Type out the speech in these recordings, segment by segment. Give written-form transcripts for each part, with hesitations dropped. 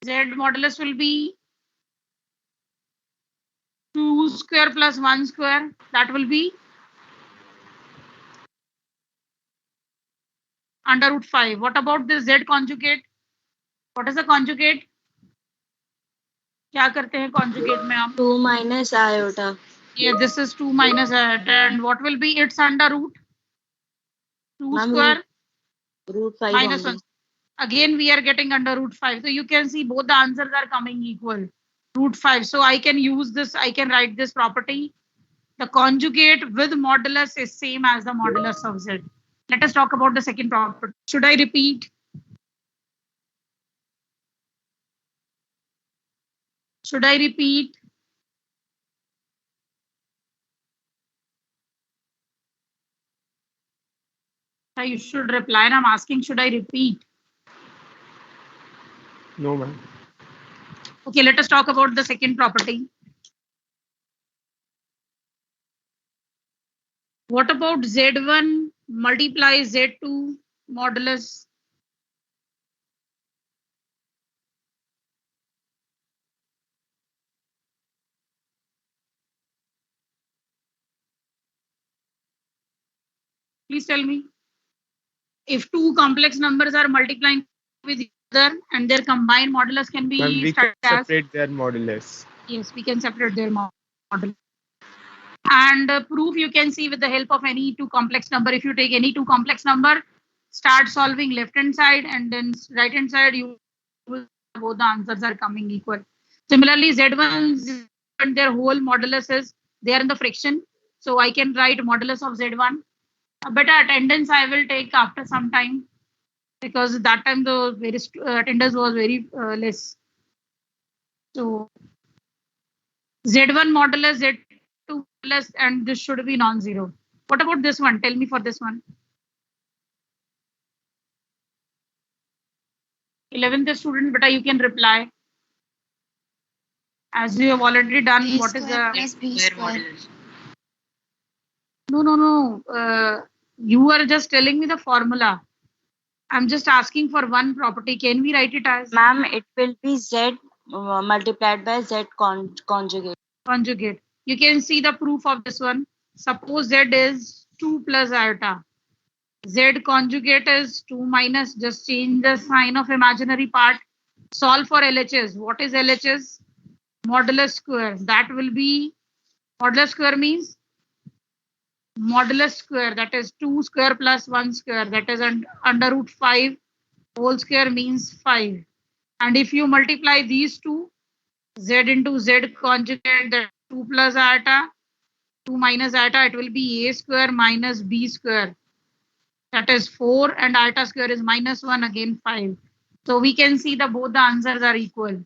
Z modulus will be 2 square plus 1 square. That will be under root 5. What about the Z conjugate? What is the conjugate? क्या करते हैं conjugate में आप? 2 minus iota. Yeah, this is 2 minus iota. And what will be its under root? 2 square root 5 minus only. 1. Again, we are getting under root 5. So you can see both the answers are coming equal. Root 5. So I can use this. I can write this property. The conjugate with modulus is same as the modulus of Z. Let us talk about the second property. Should I repeat? Should I repeat? You should reply. And I'm asking, should I repeat? No, ma'am. Okay, let us talk about the second property. What about Z1 multiply Z2 modulus? Please tell me. If two complex numbers are multiplying with each other and their combined modulus can be Ma'am, we can separate their modulus. Yes, we can separate their modulus. And proof you can see with the help of any two complex number. If you take any two complex number, start solving left hand side and then right hand side, you will both the answers are coming equal. Similarly, Z1 and their whole modulus is they are in the fraction. So I can write modulus of Z1. But attendance I will take after some time because that time the very attendance was very less. So Z1 modulus Z2 modulus and this should be non-zero. What about this one? Tell me for this one. 11th student, but you can reply. As you have already done, A what is square the plus B square. No. You are just telling me the formula. I'm just asking for one property. Can we write it as? Ma'am, it will be Z multiplied by Z conjugate. Conjugate. You can see the proof of this one. Suppose Z is 2 plus iota. Z conjugate is 2 minus. Just change the sign of imaginary part. Solve for LHS. What is LHS? Modulus square. That will be modulus square means modulus square, that is 2 square plus 1 square, that is under root 5 whole square means 5. And if you multiply these two, Z into Z conjugate, that 2 plus iota, 2 minus iota, it will be A square minus B square. That is 4 and iota square is minus 1, again 5. So we can see that both the answers are equal.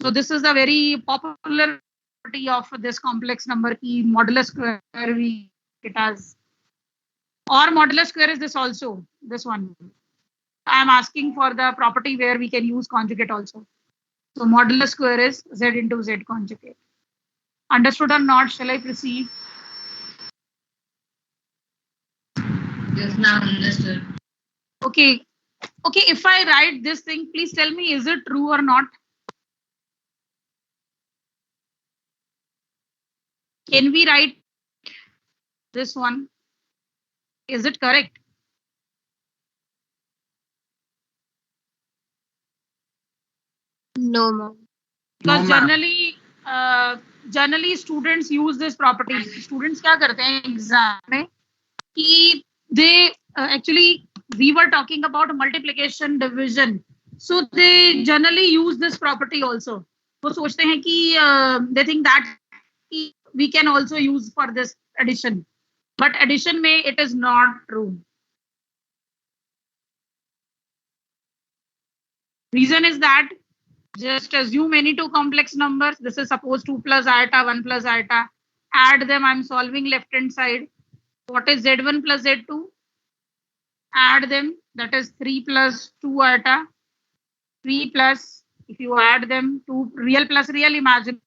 So this is the very popular property of this complex number key modulus square we it has. Or modulus square is this also, this one. I am asking for the property where we can use conjugate also. So modulus square is Z into Z conjugate. Understood or not? Shall I proceed? Yes, ma'am, understood. Okay. Okay, if I write this thing, please tell me, is it true or not? Can we write this one? Is it correct? No, ma'am. Because generally students use this property. Students क्या करते हैं exam में कि they actually we were talking about multiplication division, so they generally use this property also. वो सोचते हैं कि they think that we can also use for this addition, but addition में it is not true. Reason is that just assume any two complex numbers. This is suppose 2 plus iota, 1 plus iota. Add them. I'm solving left hand side. What is Z1 plus Z2? Add them. That is 3 plus 2 iota. 3 plus, if you add them, 2 real plus real, imaginary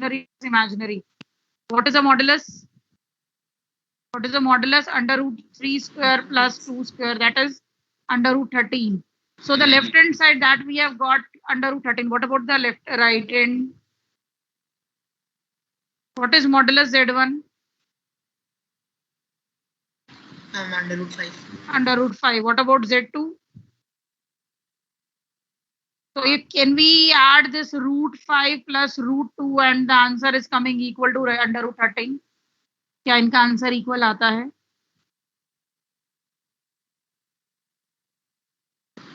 plus imaginary. What is the modulus? What is the modulus? Under root 3 square plus 2 square. That is under root 13. So the left hand side that we have got under root 13. What about the right hand? What is modulus Z1? Under root 5. Under root 5. What about Z2? So can we add this root 5 plus root 2 and the answer is coming equal to under root 13? क्या इनका answer equal आता है?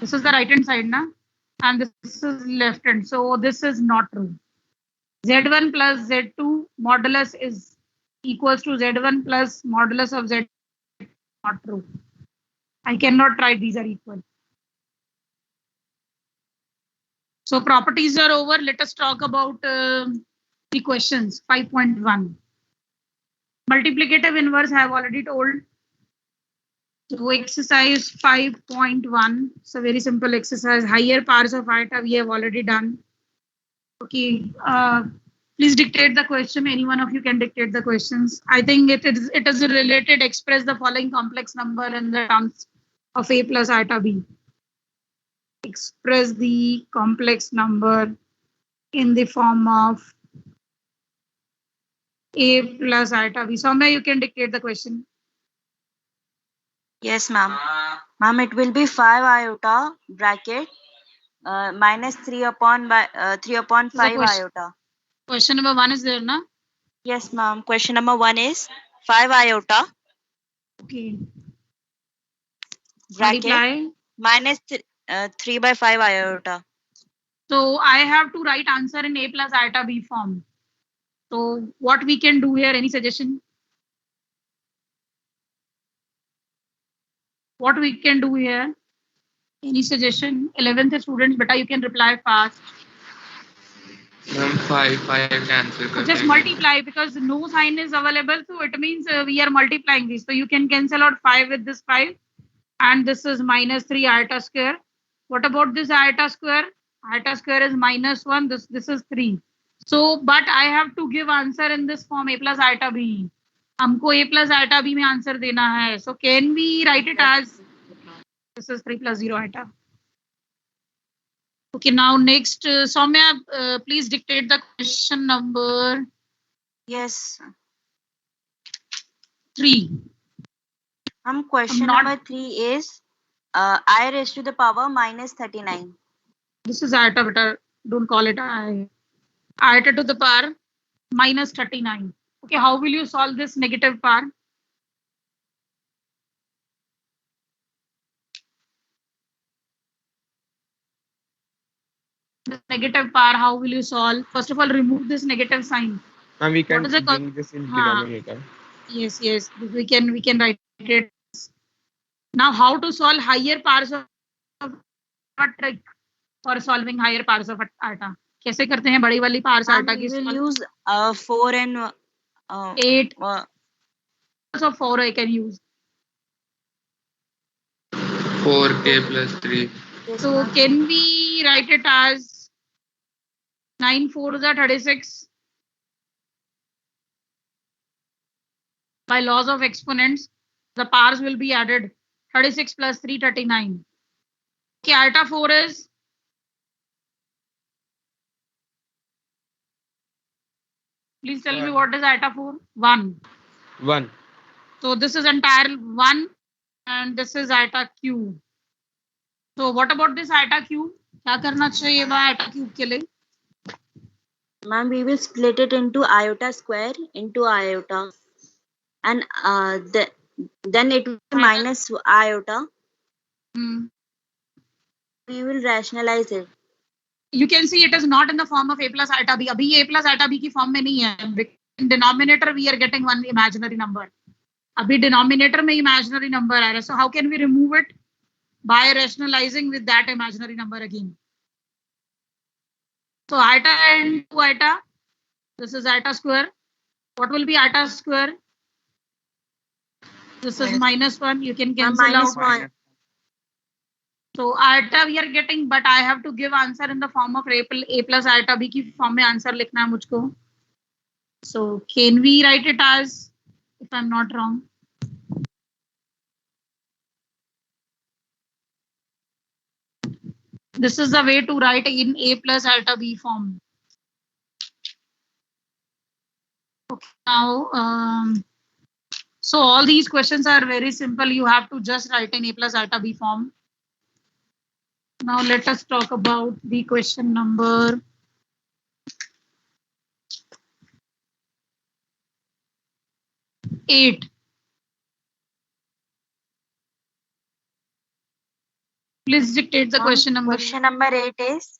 This is the right hand side, na? And this is left hand. So this is not true. Z1 plus Z2 modulus is equals to Z1 plus modulus of Z. Not true. I cannot write these are equal. So properties are over. Let us talk about the questions. 5.1. Multiplicative inverse I have already told. So exercise 5.1. It's a very simple exercise. Higher powers of iota we have already done. Okay. Please dictate the question. Any one of you can dictate the questions. I think it is related. Express the following complex number in the terms of a plus iota b. Express the complex number in the form of a plus iota b. Soumya, you can dictate the question. Yes, ma'am. Ma'am, it will be 5 iota bracket minus 3 upon 5 iota. Question number 1 is there, na? Yes, ma'am. Question number 1 is 5 iota Okay. bracket Multiply. minus 3 by 5 iota. So I have to write answer in a plus iota b form. So what we can do here? Any suggestion? What we can do here? Any suggestion? 11th students, beta, you can reply fast. Ma'am, 5 cancel. So just multiply because no sign is available. So it means we are multiplying this. So you can cancel out 5 with this 5. And this is minus 3 iota square. What about this iota square? Iota square is minus 1. This is 3. So, but I have to give answer in this form a plus iota b. हमको a plus iota b में answer देना है. So can we write it as this is 3 plus 0 iota. Okay, now next, Soumya, please dictate the question number Yes. 3. Question number 3 is I raised to the power minus 39. This is iota, beta. Don't call it I. Iota to the power minus 39. Okay, how will you solve this negative power? The negative power, how will you solve? First of all, remove this negative sign. And we can What is it bring this in denominator. Yes, we can write it. Now, how to solve higher powers of a trick for solving higher powers of iota? कैसे करते हैं बड़ी वाली powers iota की? We will use 4 and 8. So 4 I can use. 4k plus 3. So can we write it as 9 4s are 36? By laws of exponents, the powers will be added. 36 plus 3, 39. Okay, iota 4 is? Please tell me what is iota 4? 1. 1. So this is entire 1 and this is iota cube. So what about this iota cube? क्या करना चाहिए बा iota cube के लिए? Ma'am, we will split it into iota square into iota. And then it will be minus iota. We will rationalize it. You can see it is not in the form of a plus iota b. अभी a plus iota b की form में नहीं है. In denominator we are getting one imaginary number. अभी denominator में imaginary number आ रहा है. So how can we remove it? By rationalizing with that imaginary number again. So iota and 2 iota. This is iota square. What will be iota square? This is minus 1. You can cancel minus out. 1. So iota we are getting, but I have to give answer in the form of a plus iota b की form में answer लिखना है मुझको. So can we write it as, if I'm not wrong? This is the way to write in A plus iota B form. Okay, now, so all these questions are very simple. You have to just write in A plus iota B form. Now let us talk about the question number 8. Please dictate the question number. Question number 8 is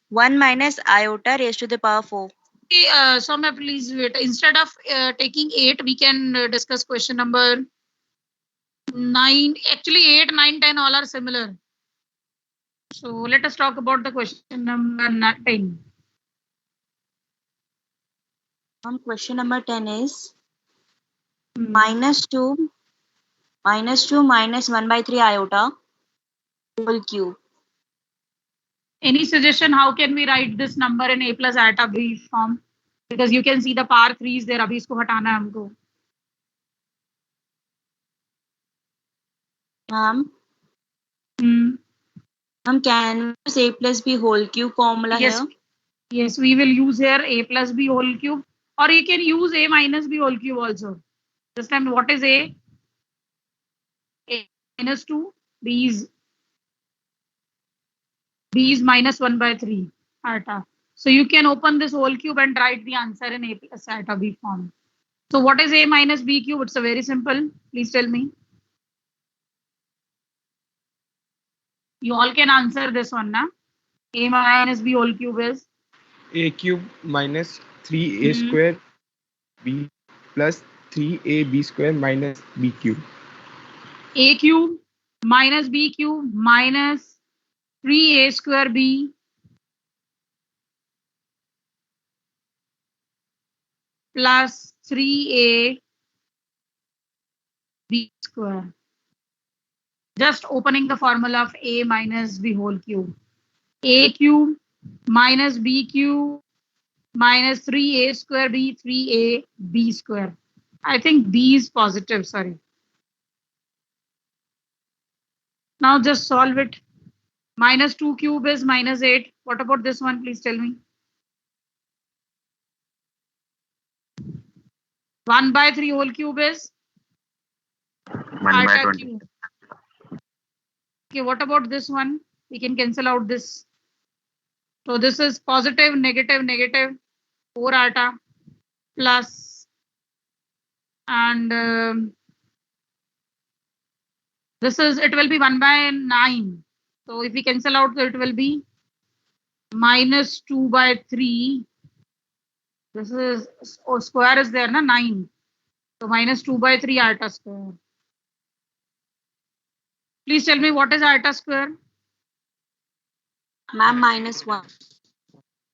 1 minus iota raised to the power 4. Okay, Soumya, please wait. Instead of taking 8, we can discuss question number 9. Actually, 8, 9, 10 all are similar. So let us talk about the question number 10. Question number 10 is minus 2 minus 1 by 3 iota whole cube. Any suggestion how can we write this number in A plus iota B form? Because you can see the power 3 is there. अभी इसको हटाना है हमको. Can we use A plus B whole cube formula Yes. here? Yes, we will use here A plus B whole cube, or you can use A minus B whole cube also. This time, what is A? A minus 2, B is minus 1 by 3 iota. So you can open this whole cube and write the answer in A plus iota B form. So what is A minus B cube? It's a very simple. Please tell me. You all can answer this one, na? A minus B whole cube is A cube minus 3A square B plus 3AB square minus B cube. A cube minus B cube minus 3A square B plus 3A B square. Just opening the formula of A minus B whole cube. A cube minus B cube minus 3A square B, 3A B square. I think B is positive, sorry. Now just solve it. Minus 2 cube is minus 8. What about this one? Please tell me. 1 by 3 whole cube is 1 by iota 20. cube. Okay, what about this one? We can cancel out this. So this is positive, negative, negative, 4 iota plus, and this is, it will be 1 by 9. So if we cancel out, it will be minus 2 by 3. This is, square is there, na, 9. So minus 2 by 3 iota square. Please tell me what is iota square? Ma'am, minus 1.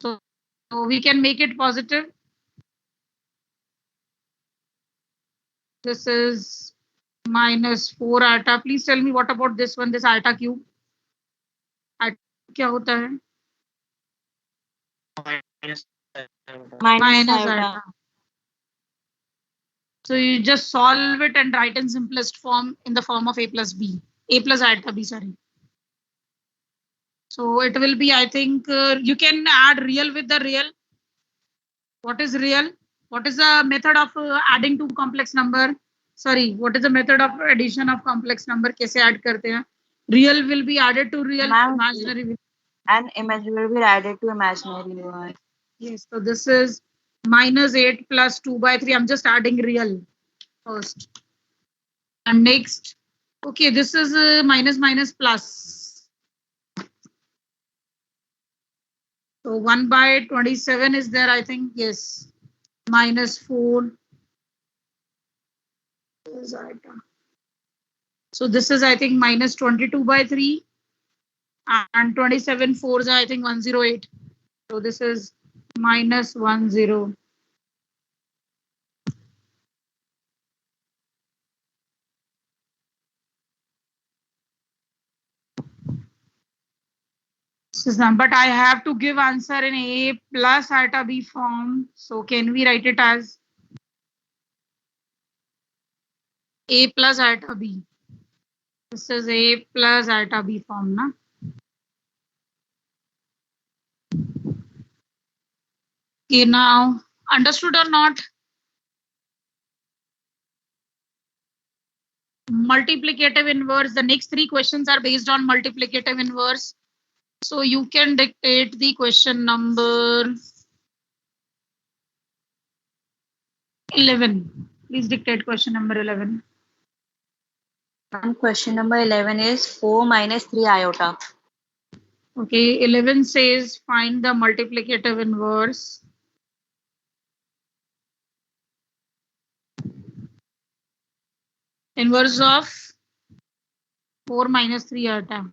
So we can make it positive. This is minus 4 iota. Please tell me what about this one, this iota cube? Iota क्या होता है? Minus iota. iota. So you just solve it and write in simplest form in the form of A plus B. A plus iota B, sorry. So it will be, I think, you can add real with the real. What is real? What is the method of adding two complex number? Sorry, what is the method of addition of complex number? कैसे add करते हैं? Real will be added to real, imaginary will. And imaginary will be added to imaginary one. Yes, so this is minus 8 plus 2 by 3. I'm just adding real first. And next, okay, this is minus minus plus. So 1 by 27 is there, I think, yes. Minus 4. So this is, I think, minus 22 by 3. And 27 4s are, I think, 108. So this is minus 10. But I have to give answer in A plus iota B form. So can we write it as A plus iota B? This is A plus iota B form, na? Okay, now understood or not? Multiplicative inverse. The next three questions are based on multiplicative inverse. So you can dictate the question number 11. Please dictate question number 11. And question number 11 is 4 minus 3 iota. Okay, 11 says find the multiplicative inverse. Inverse of 4 minus 3 iota.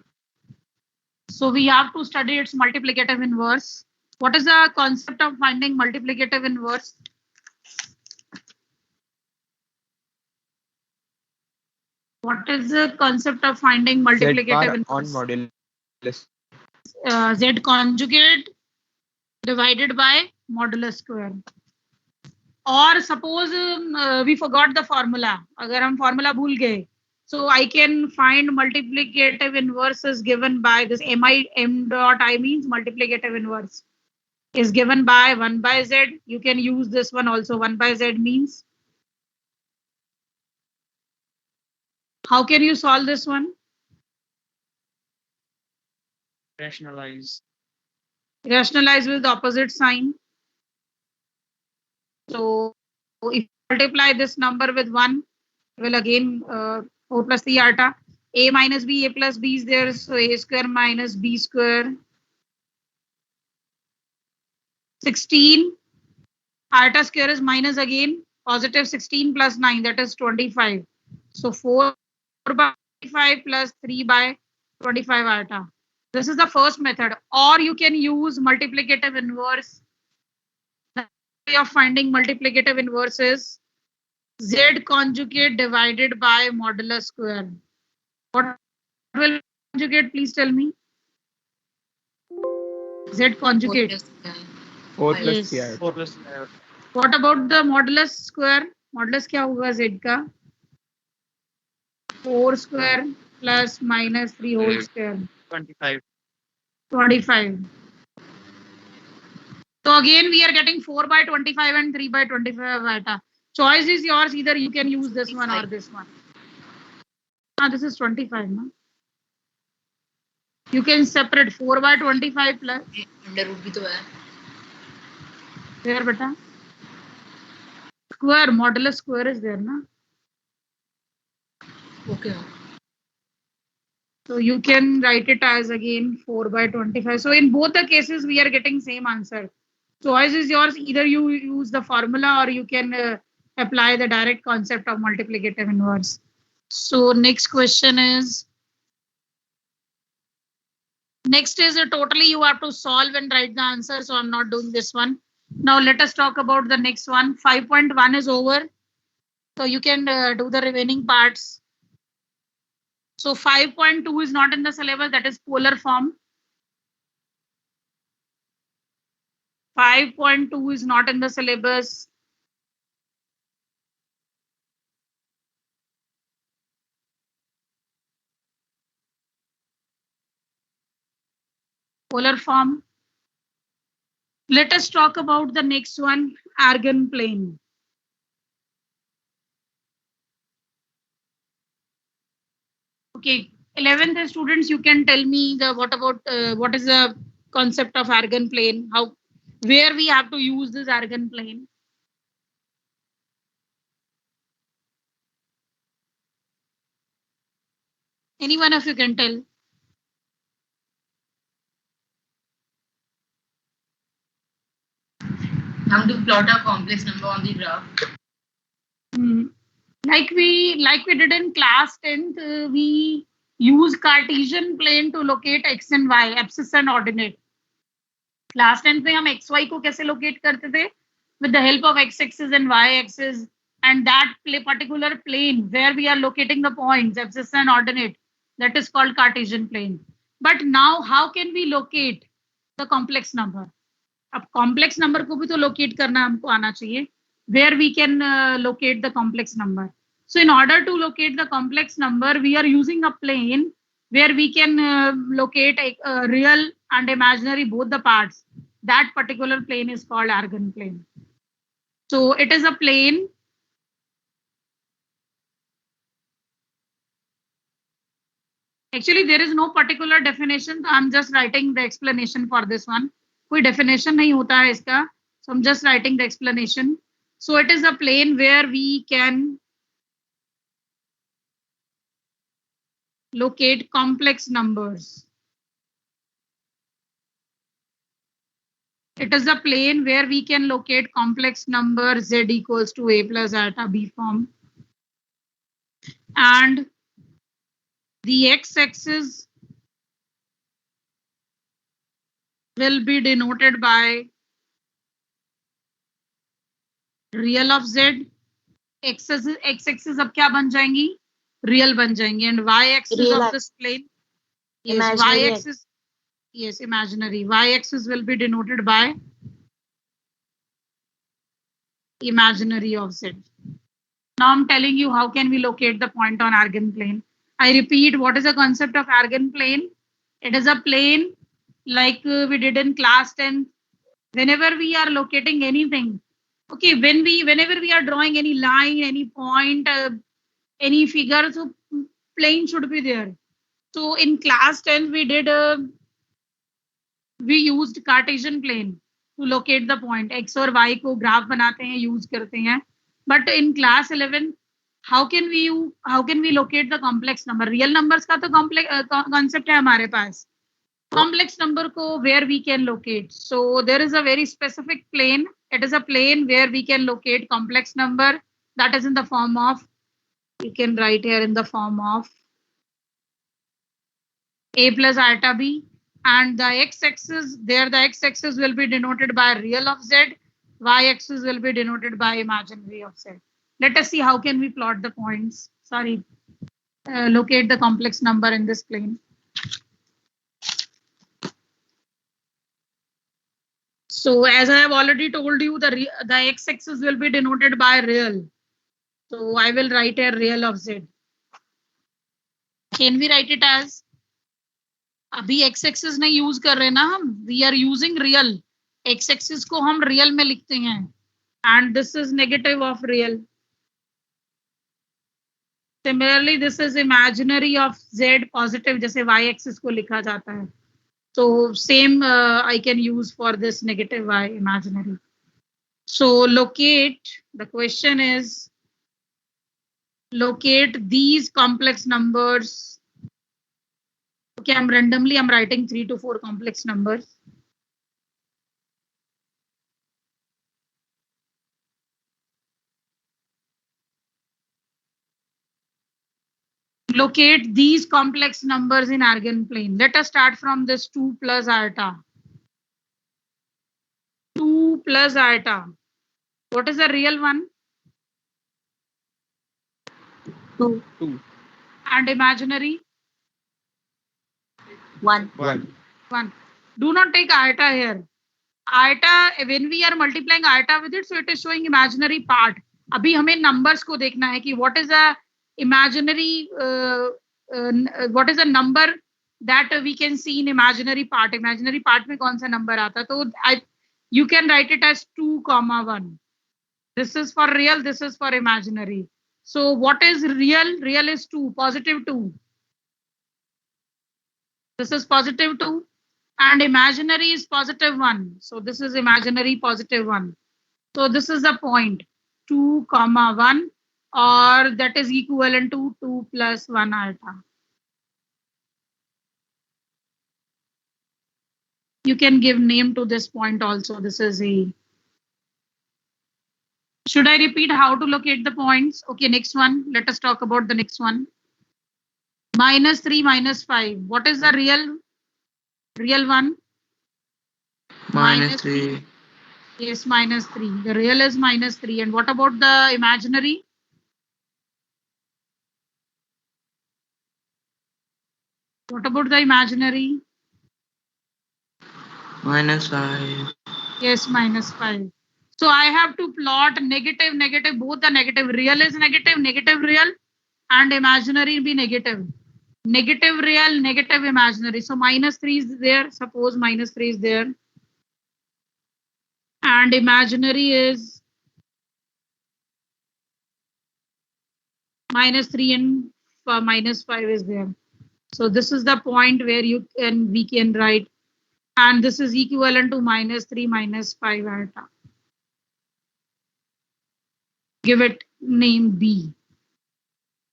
So we have to study its multiplicative inverse. What is the concept of finding multiplicative inverse? What is the concept of finding Z bar multiplicative on inverse? modulus. Z conjugate divided by modulus square. Or suppose we forgot the formula. अगर हम formula भूल गए, so I can find multiplicative inverse is given by this m dot I means multiplicative inverse is given by 1 by z. You can use this one also. 1 by z means. How can you solve this one? Rationalize. Rationalize with the opposite sign. So if you multiply this number with 1, it will again 4 plus 3 iota. A minus b, a plus b is there. So a square minus b square. 16. Iota square is minus again. Positive 16 plus 9, that is 25. So 4 by 25 plus 3 by 25 iota. This is the first method. Or you can use multiplicative inverse. The way of finding multiplicative inverse is Z conjugate divided by modulus square. What will conjugate? Please tell me. Z conjugate. 4 plus Yes. 3 4 plus What about the modulus square? Modulus क्या होगा Z का? 4 square plus minus 3 whole square. 25. 25. So again we are getting 4 by 25 and 3 by 25 iota. Choice is yours. Either you can use this one or this one. This is 25. No? You can separate 4 by 25 plus. Under root भी तो है. Where beta? Square, modulus square is there, na? Okay. So you can write it as again 4 by 25. So in both the cases, we are getting same answer. Choice is yours. Either you use the formula or you can apply the direct concept of multiplicative inverse. So next question is, totally you have to solve and write the answer. So I'm not doing this one. Now let us talk about the next one. 5.1 is over. So you can do the remaining parts. So 5.2 is not in the syllabus, that is polar form. 5.2 is not in the syllabus. Polar form. Let us talk about the next one, Argand plane. Okay, 11th students, you can tell me the what is the concept of Argand plane? Where we have to use this Argand plane? Any one of you can tell. हम to plot a complex number on the graph. Like we did in class 10th, we use Cartesian plane to locate x and y, abscissa and ordinate. Class 10th में हम x, y को कैसे locate करते थे? With the help of x-axis and y-axis, and that particular plane where we are locating the points, abscissa and ordinate, that is called Cartesian plane. But now, how can we locate the complex number? अब complex number को भी तो locate करना हमको आना चाहिए. Where we can locate the complex number. So in order to locate the complex number, we are using a plane where we can locate real and imaginary both the parts. that particular plane is called Argand plane. So it is a plane actually there is no particular definition. I'm just writing the explanation for this one. कोई definition नहीं होता है इसका. So I'm just writing the explanation. So it is a plane where we can locate complex numbers. It is a plane where we can locate complex number z equals to a plus iota b form. And the x-axis will be denoted by real of z. x-axis अब क्या बन जाएंगी? Real बन जाएंगी. And y-axis Real of this plane, yes, Imaginary. y-axis, yes, imaginary. Y-axis will be denoted by imaginary of z. Now I'm telling you how can we locate the point on Argand plane. I repeat, what is the concept of Argand plane? It is a plane like we did in class 10. Whenever we are locating anything, okay, whenever we are drawing any line, any point, any figure, so plane should be there. So in class 10 we did we used Cartesian plane to locate the point. X और Y को graph बनाते हैं, use करते हैं. But in class 11, how can we locate the complex number? Real numbers का तो complex concept है हमारे पास. Complex number को where we can locate. So there is a very specific plane. It is a plane where we can locate complex number that is in the form of, you can write here in the form of a plus iota b, and the x-axis, there the x-axis will be denoted by real of z, y-axis will be denoted by imaginary of z. Let us see how can we plot the points, locate the complex number in this plane. So as I have already told you, the x-axis will be denoted by real. So I will write a real of z. Can we write it as? अभी x-axis नहीं use कर रहे ना हम. We are using real. X-axis को हम real में लिखते हैं. And this is negative of real. Similarly, this is imaginary of z, positive जैसे y-axis को लिखा जाता है. So same I can use for this negative y imaginary. So locate, the question is locate these complex numbers. Okay, I'm writing 3 to 4 complex numbers. Locate these complex numbers in Argand plane. Let us start from this 2 plus iota. 2 plus iota. What is the real one? 2. And imaginary? 1. 1. Do not take iota here. Iota, when we are multiplying iota with it, so it is showing imaginary part. अभी हमें numbers को देखना है कि what is the imaginary, what is the number that we can see in imaginary part. Imaginary part में कौन सा number आता है? तो you can write it as 2, 1. This is for real, this is for imaginary. So what is real? Real is 2, positive 2. This is positive 2. And imaginary is positive 1. So this is imaginary positive 1. So this is the point 2, 1, or that is equivalent to 2 plus 1 iota. You can give name to this point also. This is a. Should I repeat how to locate the points? Okay, next one. Let us talk about the next one. -3, -5. What is the real one? -3. Yes, -3. The real is -3. And what about the imaginary? What about the imaginary? -5. Yes, -5. So I have to plot negative, negative, both the negative. Real is negative, negative real, and imaginary be negative. Negative real, negative imaginary. So -3 is there. Suppose -3 is there. and imaginary is -3 and -5 is there. So this is the point where we can write, and this is equivalent to -3 -5 iota. Give it name B.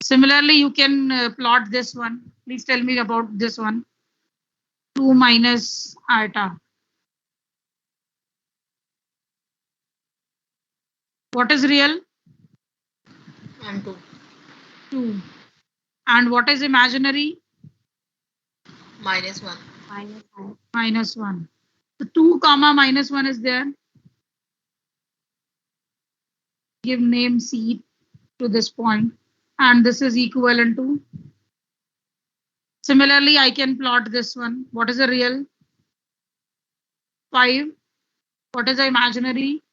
Similarly, you can plot this one. Please tell me about this one. 2 minus iota. What is real? And 2. 2. And what is imaginary? -1. -1. So 2 comma -1 is there. Give name C to this point, and this is equivalent to. Similarly, I can plot this one. What is the real? 5. What is the imaginary?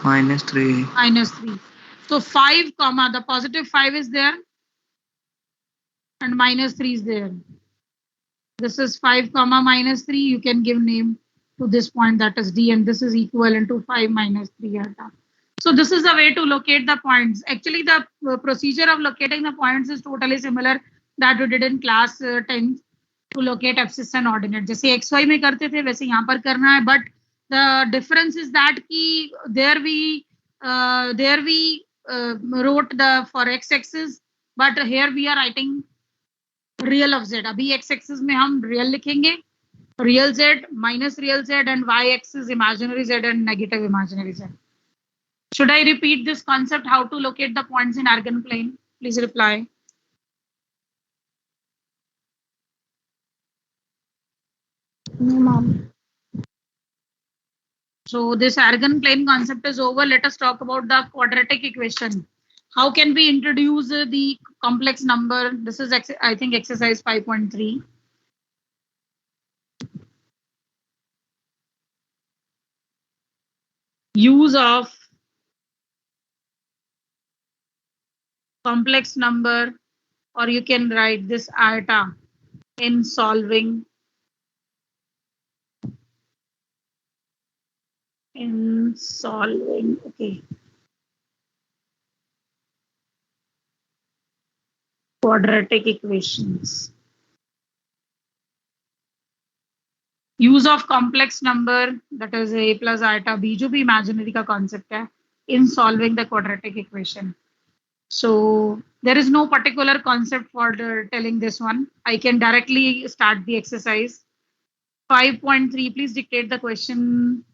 -3. -3. So 5 comma, the positive 5 is there and -3 is there. This is 5 comma -3. You can give name to this point, that is D, and this is equivalent to 5 -3 iota. So this is a way to locate the points. Actually, the procedure of locating the points is totally similar that we did in class 10th to locate abscissa and ordinate. जैसे XY में करते थे वैसे यहाँ पर करना है, but the difference is that कि there we wrote the for x-axis, but here we are writing real of z. अभी x-axis में हम real लिखेंगे, real z minus real z, and y-axis imaginary z and negative imaginary z. Should I repeat this concept, how to locate the points in Argand plane? Please reply. No, ma'am. So this Argand plane concept is over. Let us talk about the quadratic equation. How can we introduce the complex number? This is, I think, exercise 5.3. Use of complex number, or you can write this iota in solving okay, quadratic equations. Use of complex number, that is a plus iota b, जो भी imaginary का concept है, in solving the quadratic equation. So there is no particular concept for telling this one. I can directly start the exercise. 5.3, please dictate the question.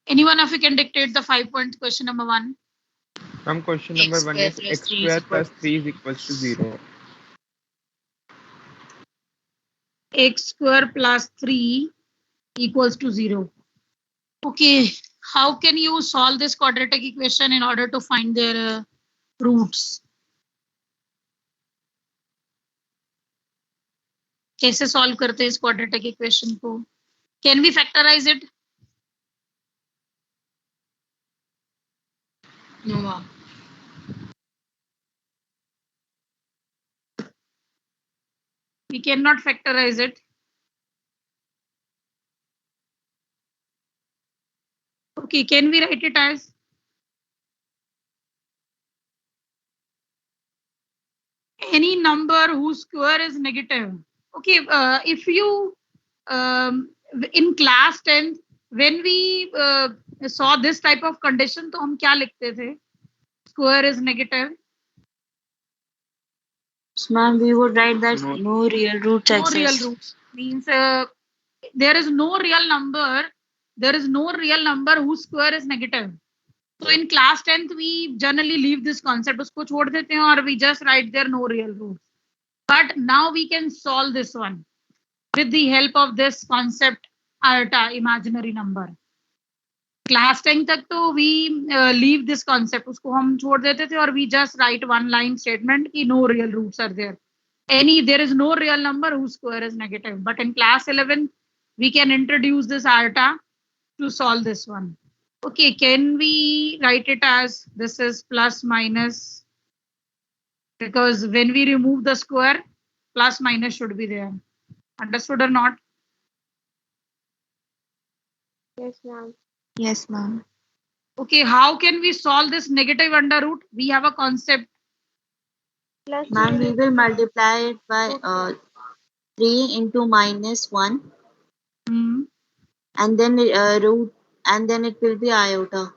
Anyone of you can dictate the 5-point question number 1? Question number 1 is x square plus 3 is equals to 0. X square plus 3 equals to 0. Okay, how can you solve this quadratic equation in order to find their roots? कैसे solve करते हैं इस quadratic equation को? Can we factorize it? No, ma'am. We cannot factorize it. Okay, can we write it as any number whose square is negative? Okay, if you in class 10th, when we saw this type of condition, तो हम क्या लिखते थे? Square is negative. So, ma'am, we would write that no real roots No exist. real roots means there is no real number. There is no real number whose square is negative. So in class 10th, we generally leave this concept. उसको छोड़ देते हैं और we just write there no real roots. But now we can solve this one with the help of this concept iota, imaginary number. Class 10 तक तो we leave this concept. उसको हम छोड़ देते थे और we just write one line statement कि no real roots are there. There is no real number whose square is negative. But in class 11, we can introduce this iota to solve this one. Okay, can we write it as this is plus minus because when we remove the square, plus minus should be there. Understood or not? Yes, ma'am. Yes, ma'am. Okay, how can we solve this negative under root? We have a concept. Plus Ma'am, we will multiply it by 3 into minus 1 Hmm. and then root and then it will be iota.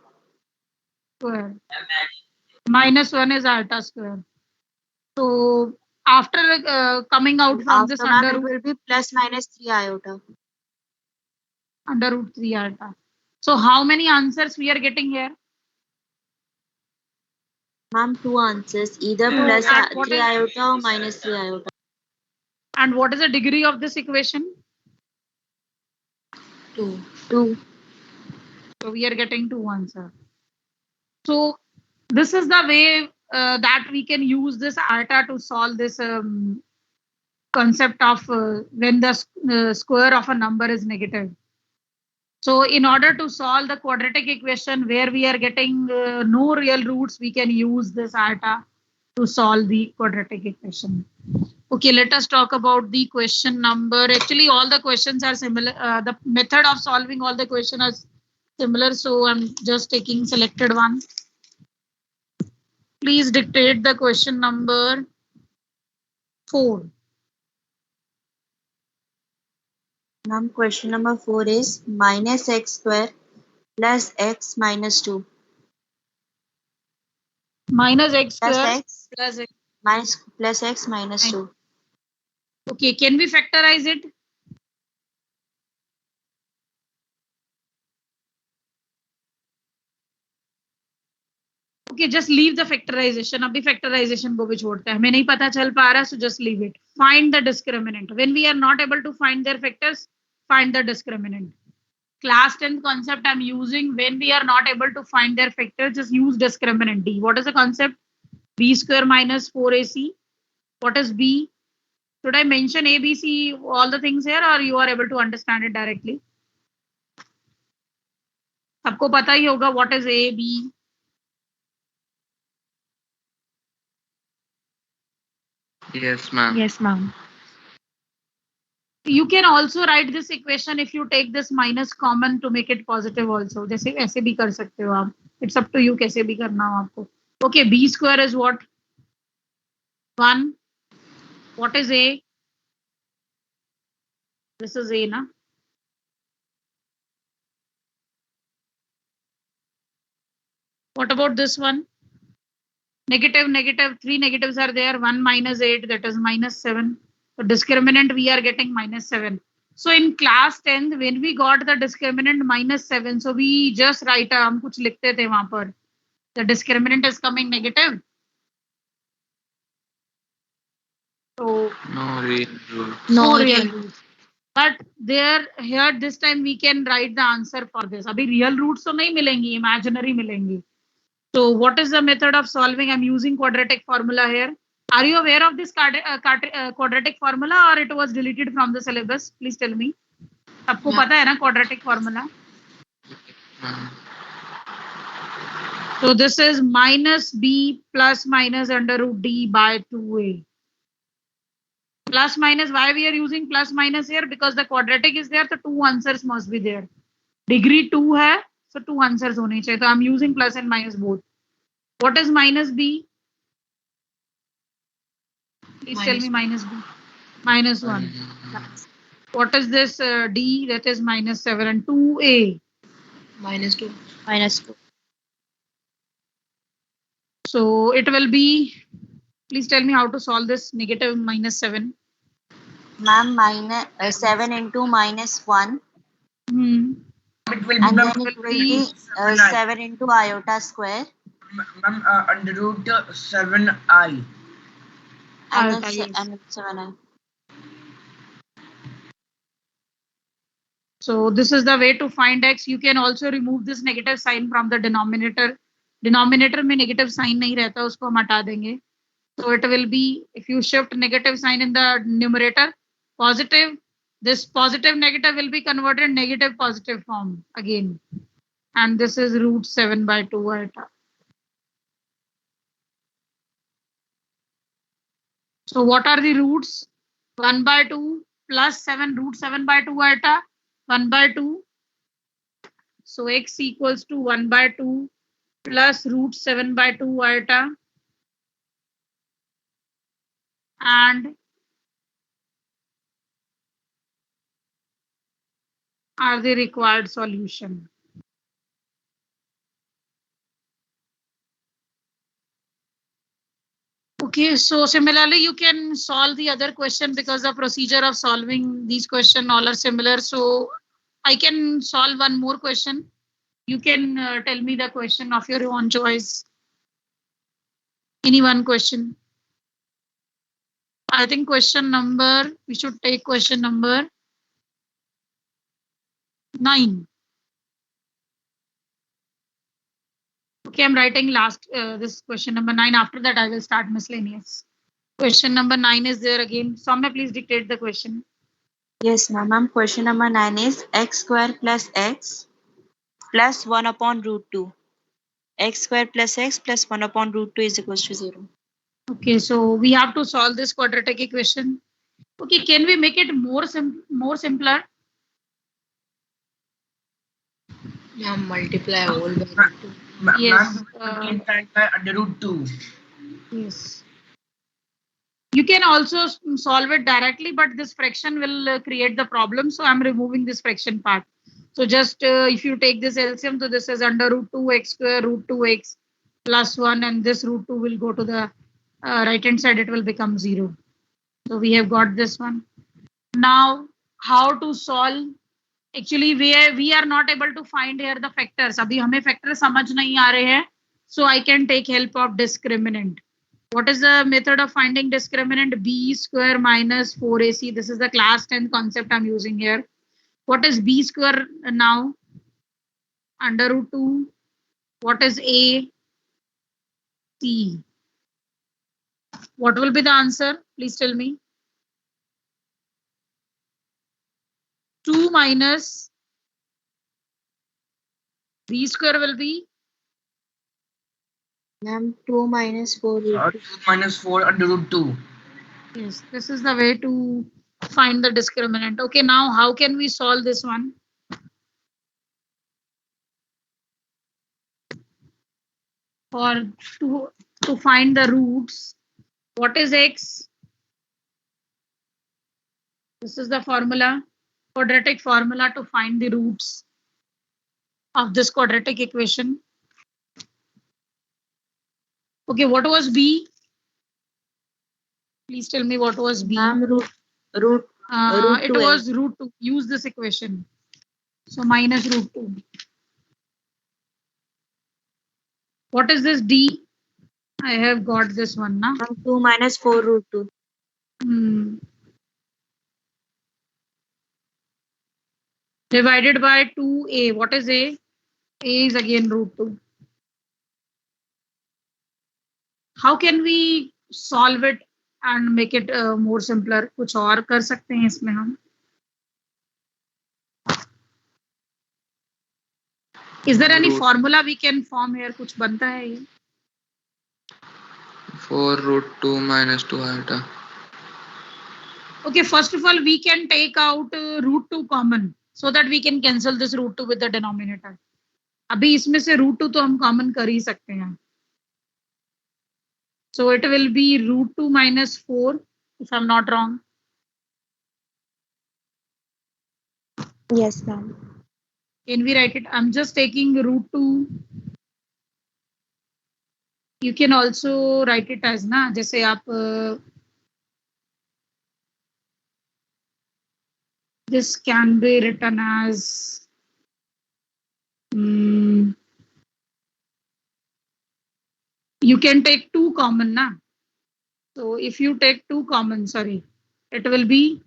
Square. Minus 1 is iota square. So after coming out from this After, ma'am, under it will be plus minus 3 iota. root 3 iota. So how many answers we are getting here? Ma'am, two answers, either Two. plus And what 3 is- iota or minus 3 iota. And what is the degree of this equation? 2. 2. So we are getting two answers. So this is the way that we can use this iota to solve this concept of when the square of a number is negative. So in order to solve the quadratic equation where we are getting no real roots, we can use this iota to solve the quadratic equation. Okay, let us talk about the question number. Actually, all the questions are similar. The method of solving all the questions are similar. So I'm just taking selected one. Please dictate the question number 4. Ma'am, question number 4 is minus x square plus x minus 2. Minus x Plus square x plus x. minus plus x minus 2. Okay, can we factorize it? Okay, just leave the factorization. अभी factorization को भी छोड़ते हैं. हमें नहीं पता चल पा रहा, so just leave it. Find the discriminant. When we are not able to find their factors, find the discriminant. Class 10th concept I'm using. When we are not able to find their factors, just use discriminant D. What is the concept? B square minus 4AC. What is B? Should I mention A, B, C, all the things here, or you are able to understand it directly? सबको पता ही होगा what is A, B. Yes, ma'am. Yes, ma'am. You can also write this equation if you take this minus common to make it positive also. जैसे ऐसे भी कर सकते हो आप. It's up to you कैसे भी करना हो आपको. Okay, B square is what? 1. What is A? This is A, na? What about this one? Negative, negative, 3 negatives are there. 1 minus 8, that is minus 7. So discriminant we are getting minus 7. So in class 10th, when we got the discriminant minus 7, so we just write, हम कुछ लिखते थे वहां पर. The discriminant is coming negative. So No real rule. no real roots. But there, here this time we can write the answer for this. अभी real roots तो नहीं मिलेंगी, imaginary मिलेंगी. So what is the method of solving? I'm using quadratic formula here. Are you aware of this quadratic formula or it was deleted from the syllabus? Please tell me. सबको पता है ना quadratic formula? Ma'am. So this is minus b plus minus under root d by 2a. Plus minus, why we are using plus minus here? Because the quadratic is there, so two answers must be there. Degree 2 hai, so two answers hone chahiye. So I'm using plus and minus both. What is minus b? Please tell me minus b. Minus 1. What is this d? That is minus 7 and 2a. Minus 2. Minus 2. So it will be, please tell me how to solve this negative minus 7. Ma'am, minus 7 into minus 1. It will And be then it will be 7 into iota square. under root 7i. And Iota, then yes. and 7i. So this is the way to find x. You can also remove this negative sign from the denominator. Denominator में negative sign नहीं रहता, उसको हम हटा देंगे. So it will be, if you shift negative sign in the numerator, positive, this positive negative will be converted negative positive form again. And this is root 7 by 2 iota. So what are the roots? 1 by 2 plus 7 root 7 by 2 iota 1 by 2. So x equals to 1 by 2 plus root 7 by 2 iota and are the required solution. Okay, so similarly, you can solve the other question because the procedure of solving these questions all are similar. So I can solve one more question. You can tell me the question of your own choice. Any one question. I think we should take question number 9. Okay, I'm writing this question number 9. After that, I will start miscellaneous. Question number 9 is there again. Soumya, please dictate the question. Yes, ma'am. Question number 9 is x square plus x plus 1 upon root 2. X square plus x plus 1 upon root 2 is equals to 0. Okay, so we have to solve this quadratic equation. Okay, can we make it more simpler? Yeah, multiply all by root 2. Yes. Ma'am, by under root 2. Yes. You can also solve it directly, but this fraction will create the problem. So I'm removing this fraction part. So just if you take this LCM, so this is under root 2 x square root 2x plus 1, and this root 2 will go to the right hand side, it will become 0. So we have got this one. Now, how to solve? Actually, we are not able to find here the factors. अभी हमें factors समझ नहीं आ रहे हैं. So I can take help of discriminant. What is the method of finding discriminant? B square minus 4ac. This is the class 10 concept I'm using here. What is b square now? Under root 2. What is a? C. What will be the answer? Please tell me. 2 minus b square will be? Ma'am, 2 minus 4 root 2. 2 minus 4 under root 2. Yes, this is the way to find the discriminant. Okay, now how can we solve this one? For to find the roots, what is x? This is the formula, quadratic formula to find the roots of this quadratic equation. Okay, what was b? Please tell me what was b. Ma'am, root It 2 was root 2. Use this equation. So minus root 2. What is this d? I have got this one now. 2 minus 4 root 2. Divided by 2a. What is a? A is again root 2. How can we solve it and make it more simpler? कुछ और कर सकते हैं इसमें हम. Is there any formula we can form here? कुछ बनता है ये? 4 root 2 minus 2 iota. Okay, first of all, we can take out root 2 common so that we can cancel this root 2 with the denominator. अभी इसमें से root 2 तो हम common कर ही सकते हैं. So it will be root 2 minus 4, if I'm not wrong. Yes, ma'am. Can we write it? I'm just taking root 2. You can also write it as ना, जैसे आप this can be written as you can take 2 common na. So if you take 2 common, sorry, it will be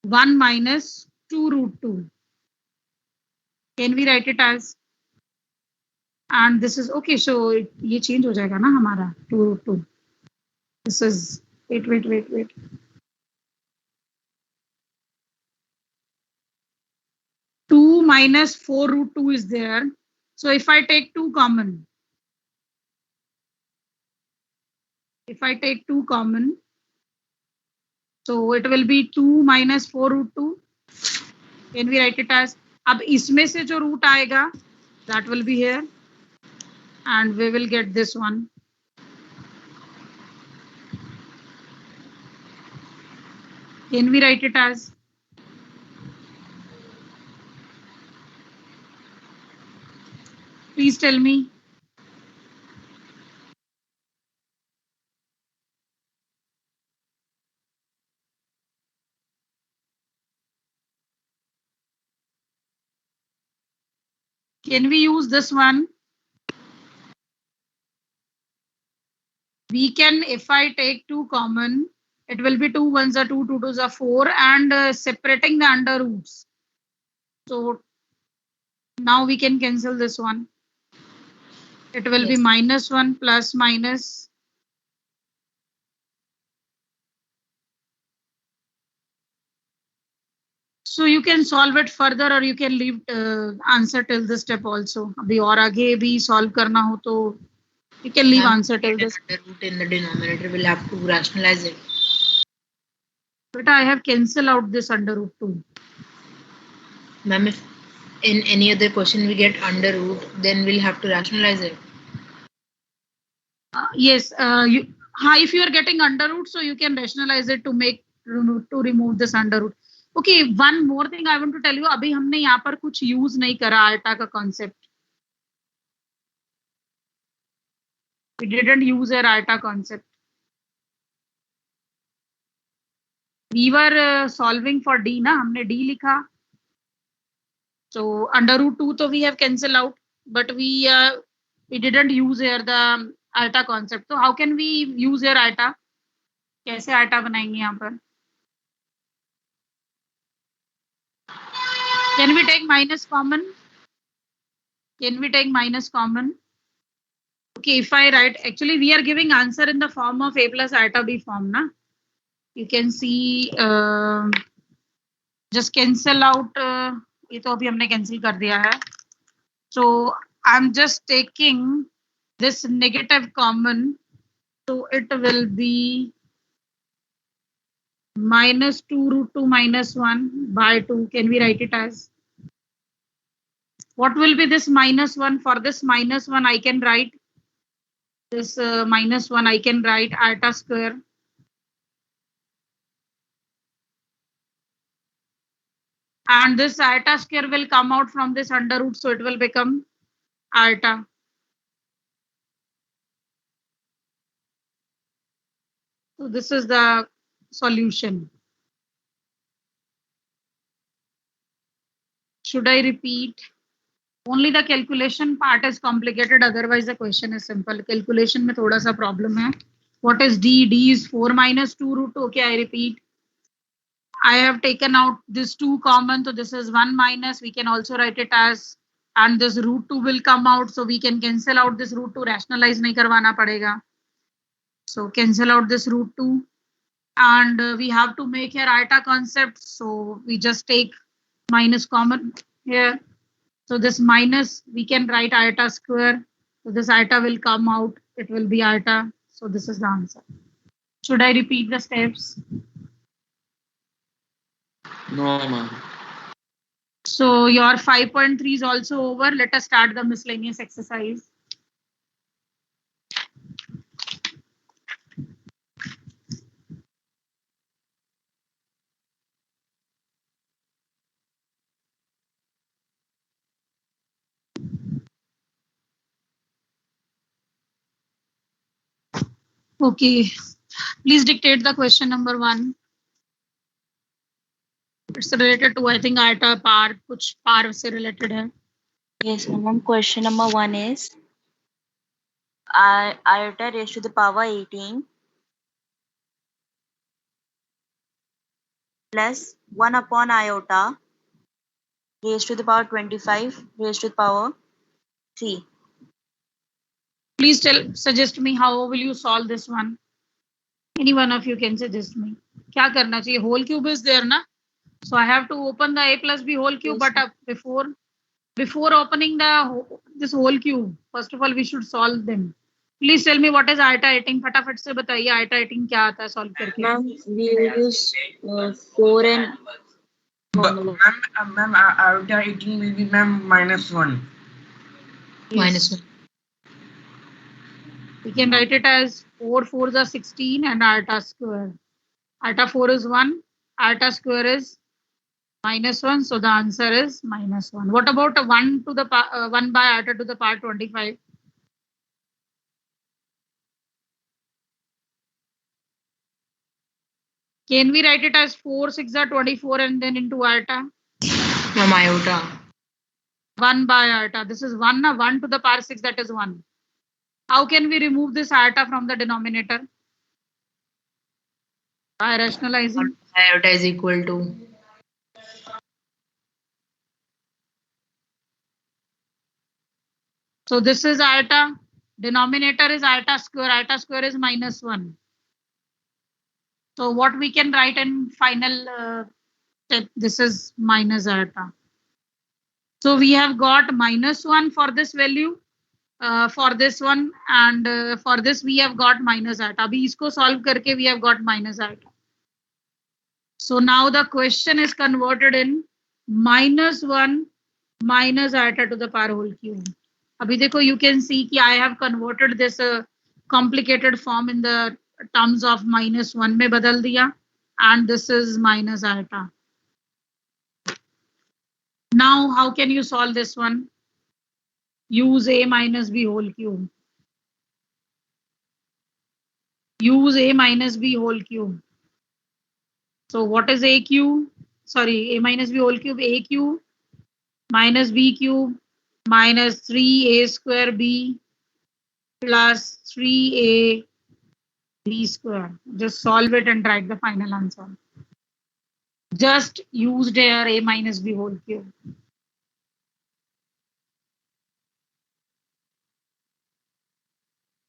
1 minus 2 root 2. Can we write it as? And this is okay. So ये change हो जाएगा ना हमारा 2 root 2. This is wait. 2 minus 4 root 2 is there. So if I take 2 common, So it will be 2 minus 4 root 2. Can we write it as? अब इसमें से जो root आएगा, that will be here. And we will get this one. Can we write it as? Please tell me. Can we use this one? We can, if I take 2 common, it will be 2 ones are 2, 2 twos are 4, and separating the under roots. So now we can cancel this one. It will be Yes. minus 1 plus minus. So you can solve it further or you can leave answer till this step also. अभी और आगे भी solve करना हो तो you can leave Ma'am, answer till this. under root in the denominator, we'll have to rationalize it. But I have cancelled out this under root 2. Ma'am, if in any other question we get under root, then we'll have to rationalize it. Yes, if you are getting under root, so you can rationalize it to remove this under root. Okay, one more thing I want to tell you. अभी हमने यहाँ पर कुछ use नहीं करा eta का concept. We didn't use our iota concept. We were solving for D ना, हमने D लिखा. So under root 2 तो we have cancelled out, but we didn't use here the iota concept. So how can we use here iota? कैसे iota बनाएंगे यहाँ पर? Can we take minus common? Can we take minus common? Okay, if I write, actually we are giving answer in the form of a plus iota b form, na? You can see, just cancel out, ये तो अभी हमने cancel कर दिया है. So I'm just taking this negative common, so it will be minus 2 root 2 minus 1 by 2. Can we write it as? What will be this minus 1? For this minus 1, I can write this minus 1, I can write iota square. And this iota square will come out from this under root, so it will become iota. So this is the solution. Should I repeat? Only the calculation part is complicated, otherwise the question is simple. Calculation में थोड़ा सा problem है. What is D? D is 4 minus 2 root 2. Okay, I repeat. I have taken out this 2 common, so this is 1 minus. We can also write it as, and this root 2 will come out, so we can cancel out this root 2. Rationalize नहीं करवाना पड़ेगा. So cancel out this root 2. And we have to make here iota concept, so we just take minus common here. So this minus, we can write iota square. So this iota will come out. It will be iota. So this is the answer. Should I repeat the steps? No, ma'am. So your 5.3 is also over. Let us start the miscellaneous exercise. Okay, please dictate the question number 1. It's related to, I think, iota par, कुछ par से related है. Yes, ma'am. Question number 1 is iota raised to the power 18 plus 1 upon iota raised to the power 25 raised to the power 3. Please suggest me how will you solve this one. Any one of you can suggest me. क्या करना चाहिए? Whole cube is there ना? So I have to open the a plus b whole cube, Yes, but before opening this whole cube, first of all we should solve them. Please tell me what is iterating, फटाफट से बताइए iterating क्या आता है solve करके. Ma'am, we use 4 and formula. Ma'am, iota 18 will be ma'am -1. Minus 1. We can write it as 4 4s are 16 and iota square. Iota 4 is 1, iota square is -1, so the answer is -1. What about a 1 to the 1 by iota to the power 25? Can we write it as 4 6 are 24 and then into iota? Ma'am, iota. 1 by iota. This is 1, 1 to the power 6, that is 1. How can we remove this iota from the denominator? By rationalizing. Iota is equal to. So this is iota. Denominator is iota square. Iota square is -1. So what we can write in final step, this is minus iota. So we have got -1 for this value, for this one, and for this we have got minus iota. Abhi isko solve karke we have got minus iota. So now the question is converted in -1 minus iota to the power whole cube. Abhi dekho, you can see ki I have converted this complicated form in the terms of -1 में बदल दिया, and this is minus iota. Now how can you solve this one? Use a minus b whole cube. Use a minus b whole cube. So what is a cube? Sorry, a minus b whole cube. A cube minus b cube minus 3a square b plus 3a b square. Just solve it and write the final answer. Just used here a minus b whole cube.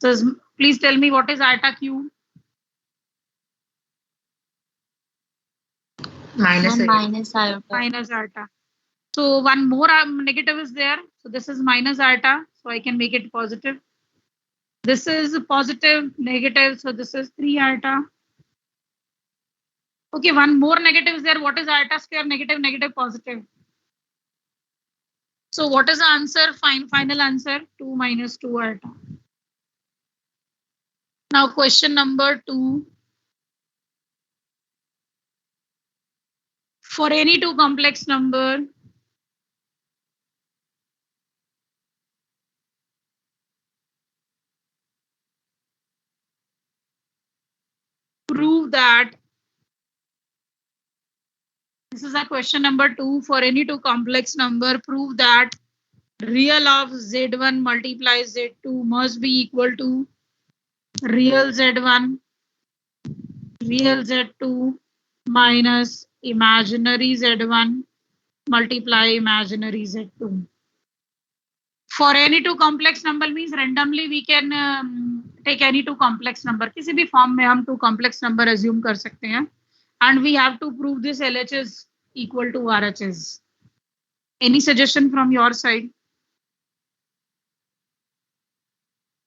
So please tell me what is iota cube? Minus Ma'am, iota. minus iota. Minus iota. So one more negative is there. So this is minus iota. So I can make it positive. This is positive, negative. So this is 3 iota. Okay, one more negative is there. What is iota square? Negative, negative, positive. So what is the answer? Final answer 2 minus 2 iota. Now question number 2. For any two complex number, prove that, this is a question number 2. For any two complex number, prove that real of z1 multiplies z2 must be equal to real z1 real z2 minus imaginary z1 multiply imaginary z2. For any two complex number means randomly we can take any two complex number. किसी भी form में हम two complex number assume कर सकते हैं. And we have to prove this LHS is equal to RHS. Any suggestion from your side?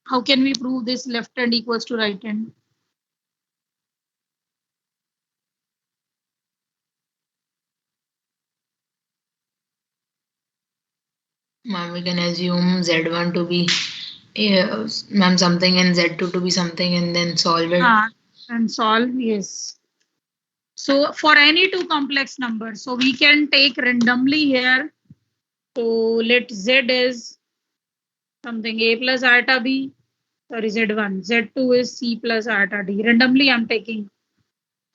How can we prove this left hand equals to right hand? Ma'am, we can assume Z1 to be ma'am something and Z2 to be something and then solve it. And solve, yes. So for any two complex numbers, so we can take randomly here. So let Z is something A plus iota B, sorry Z1, Z2 is C plus iota D. Randomly I'm taking.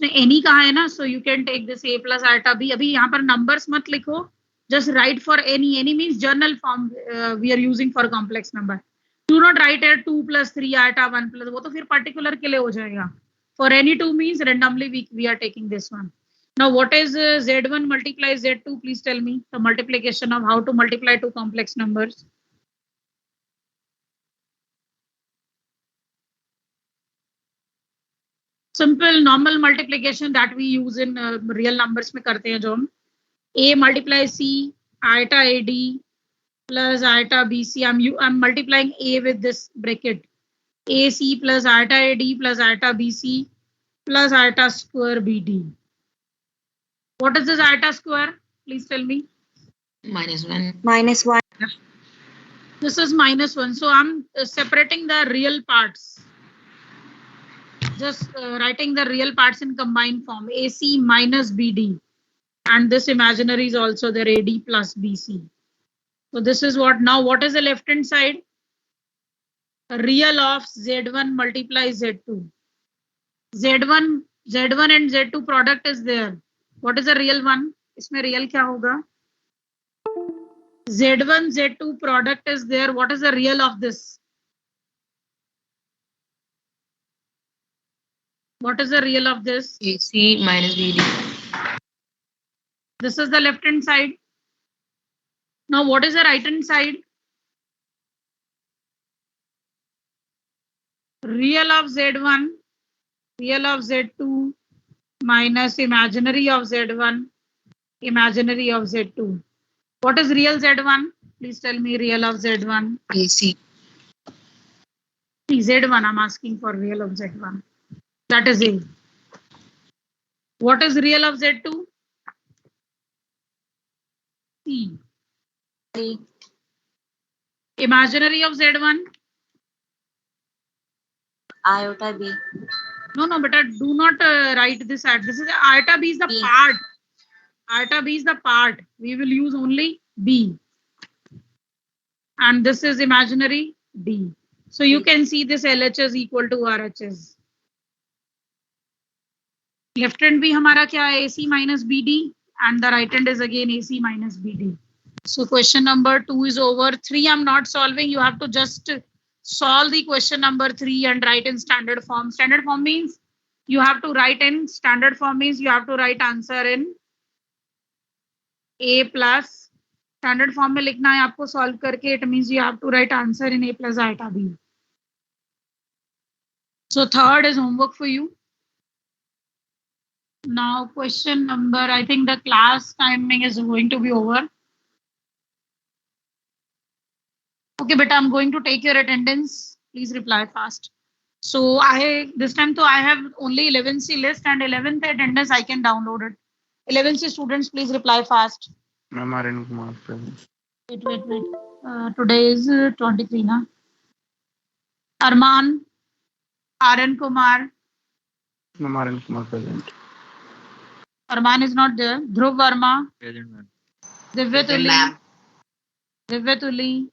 Any कहा है ना, so you can take this A plus iota B. अभी यहाँ पर numbers मत लिखो. Just write for any. Any means journal form we are using for complex number. Do not write here 2 plus 3 iota 1 plus. वो तो फिर particular के लिए हो जाएगा. For any two means randomly we are taking this one. Now what is Z1 multiply Z2? Please tell me the multiplication of how to multiply two complex numbers. Simple normal multiplication that we use in real numbers में करते हैं जो हम. A multiply C iota AD plus iota BC. I'm multiplying A with this bracket. AC plus iota AD plus iota BC plus iota square BD. What is this iota square? Please tell me. -1. -1. This is -1. So I'm separating the real parts. Just writing the real parts in combined form. AC minus BD. And this imaginary is also there, AD plus BC. So this is what now. What is the left hand side? Real of Z1 multiply Z2. Z1 and Z2 product is there. What is the real one? इसमें real क्या होगा? Z1 Z2 product is there. What is the real of this? What is the real of this? AC minus BD. This is the left hand side. Now what is the right hand side? Real of Z1, real of Z2 minus imaginary of Z1, imaginary of Z2. What is real Z1? Please tell me real of Z1. AC. Z1, I'm asking for real of Z1. That is A. What is real of Z2? C. C. Imaginary of Z1? Iota B. No, but do not write this at. This is iota B is the B. part. Iota B is the part. We will use only B. And this is imaginary D. So you can see this LHS equal to RHS. Left hand भी हमारा क्या है? AC minus BD, and the right hand is again AC minus BD. So question number 2 is over. 3 I'm not solving. You have to just solve the question number 3 and write in standard form. Standard form means you have to write in standard form means you have to write answer in A plus. Standard form में लिखना है आपको solve करके. It means you have to write answer in A plus iota B. So third is homework for you. Now question number, I think the class timing is going to be over. Okay, but I'm going to take your attendance. Please reply fast. So this time I have only 11C list and 11th attendance I can download it. 11C students, please reply fast. Ma'am, Aryan Kumar present. Wait. Today is 23, na? Arman, Aryan Kumar. Ma'am, Aryan Kumar present. Arman is not there. Dhruv Verma. Present, ma'am. Divya Tuli.